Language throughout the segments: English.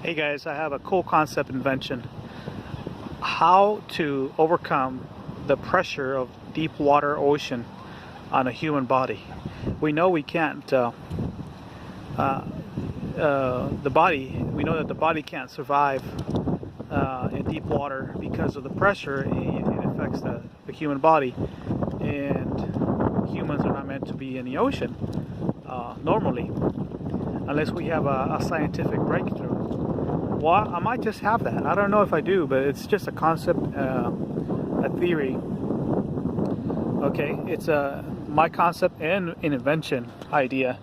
Hey guys, I have a cool concept invention. How to overcome the pressure of deep water ocean on a human body. We know we can't, we know that the body can't survive in deep water because of the pressure. It affects the human body, and humans are not meant to be in the ocean normally, unless we have a scientific breakthrough. Well, I might just have that. I don't know if I do, but it's just a concept, a theory. Okay, it's my concept and an invention idea.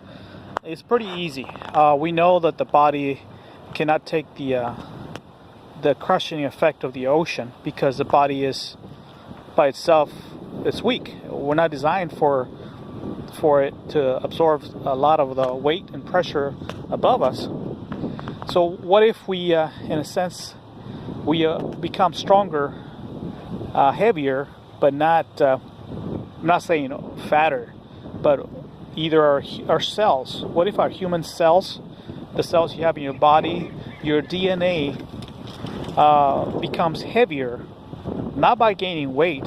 It's pretty easy. We know that the body cannot take the crushing effect of the ocean because the body is by itself, it's weak. We're not designed for it to absorb a lot of the weight and pressure above us. So what if we, in a sense, we become stronger, heavier, but not, I'm not saying fatter, but either our cells. What if our human cells, the cells you have in your body, your DNA becomes heavier, not by gaining weight,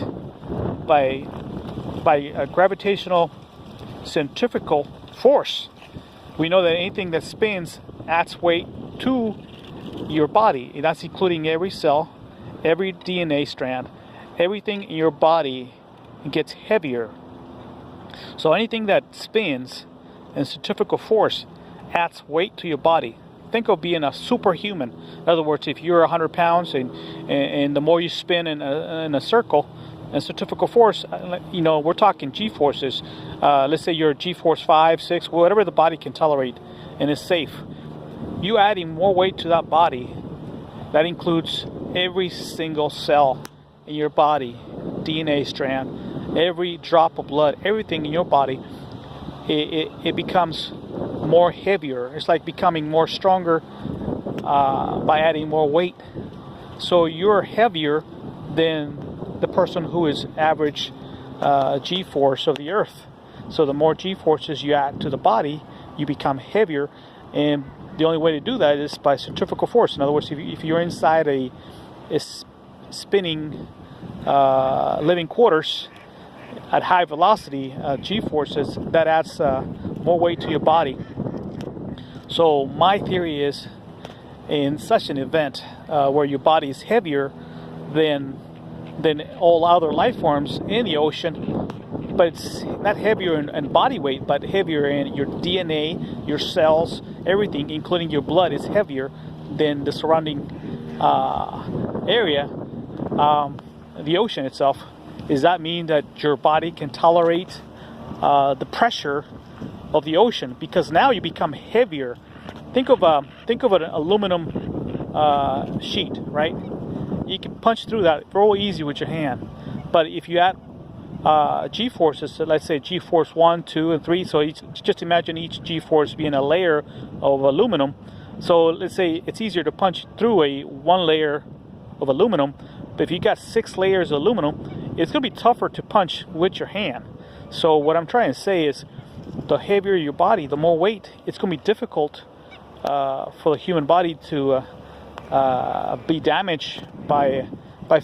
by a gravitational centrifugal force. We know that anything that spins adds weight to your body, and that's including every cell, every DNA strand, everything in your body gets heavier. So anything that spins in centrifugal force adds weight to your body. Think of being a superhuman. In other words, if you're 100 pounds and the more you spin in a circle, and centrifugal force, we're talking G-forces. Let's say you're G-force 5, 6, whatever the body can tolerate and is safe. You adding more weight to that body, that includes every single cell in your body, DNA strand, every drop of blood, everything in your body, it becomes more heavier. It's like becoming more stronger by adding more weight. So you're heavier than the person who is average G-force of the earth. So the more G-forces you add to the body, you become heavier, and the only way to do that is by centrifugal force. In other words, if you're inside a spinning living quarters at high velocity G-forces, that adds more weight to your body. So my theory is, in such an event where your body is heavier than all other life forms in the ocean, but it's not heavier in body weight, but heavier in your DNA, your cells, everything, including your blood, is heavier than the surrounding area, the ocean itself. Does that mean that your body can tolerate the pressure of the ocean? Because now you become heavier. Think of an aluminum sheet, right? You can punch through that real easy with your hand. But if you add G-forces, so let's say G-force 1, 2, and 3, so just imagine each G-force being a layer of aluminum. So let's say it's easier to punch through one layer of aluminum, but if you got 6 layers of aluminum, it's going to be tougher to punch with your hand. So what I'm trying to say is, the heavier your body, the more weight, it's going to be difficult for the human body to be damaged by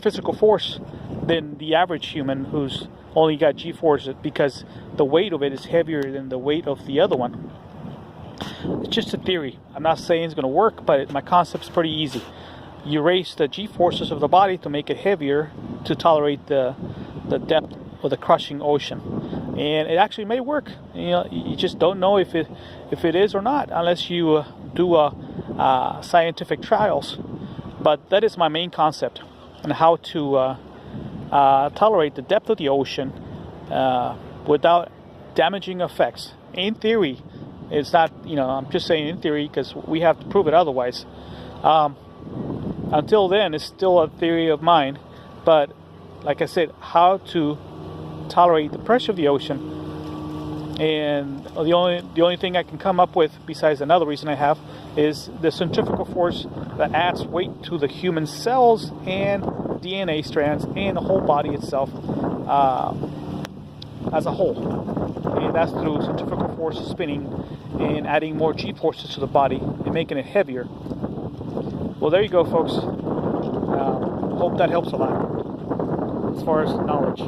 physical force than the average human who's only got G-force, because the weight of it is heavier than the weight of the other one. It's just a theory. I'm not saying it's going to work, but my concept's pretty easy. You raise the G-forces of the body to make it heavier to tolerate the depth of the crushing ocean, and it actually may work. You just don't know if it is or not unless you do scientific trials. But that is my main concept on how to tolerate the depth of the ocean without damaging effects. In theory, it's not, I'm just saying in theory because we have to prove it otherwise. Until then, it's still a theory of mine. But like I said, how to tolerate the pressure of the ocean, and the only thing I can come up with, besides another reason I have, is the centrifugal force that adds weight to the human cells and DNA strands and the whole body itself as a whole. And that's through centrifugal force spinning and adding more G-forces to the body and making it heavier. Well, there you go, folks. Hope that helps a lot as far as knowledge.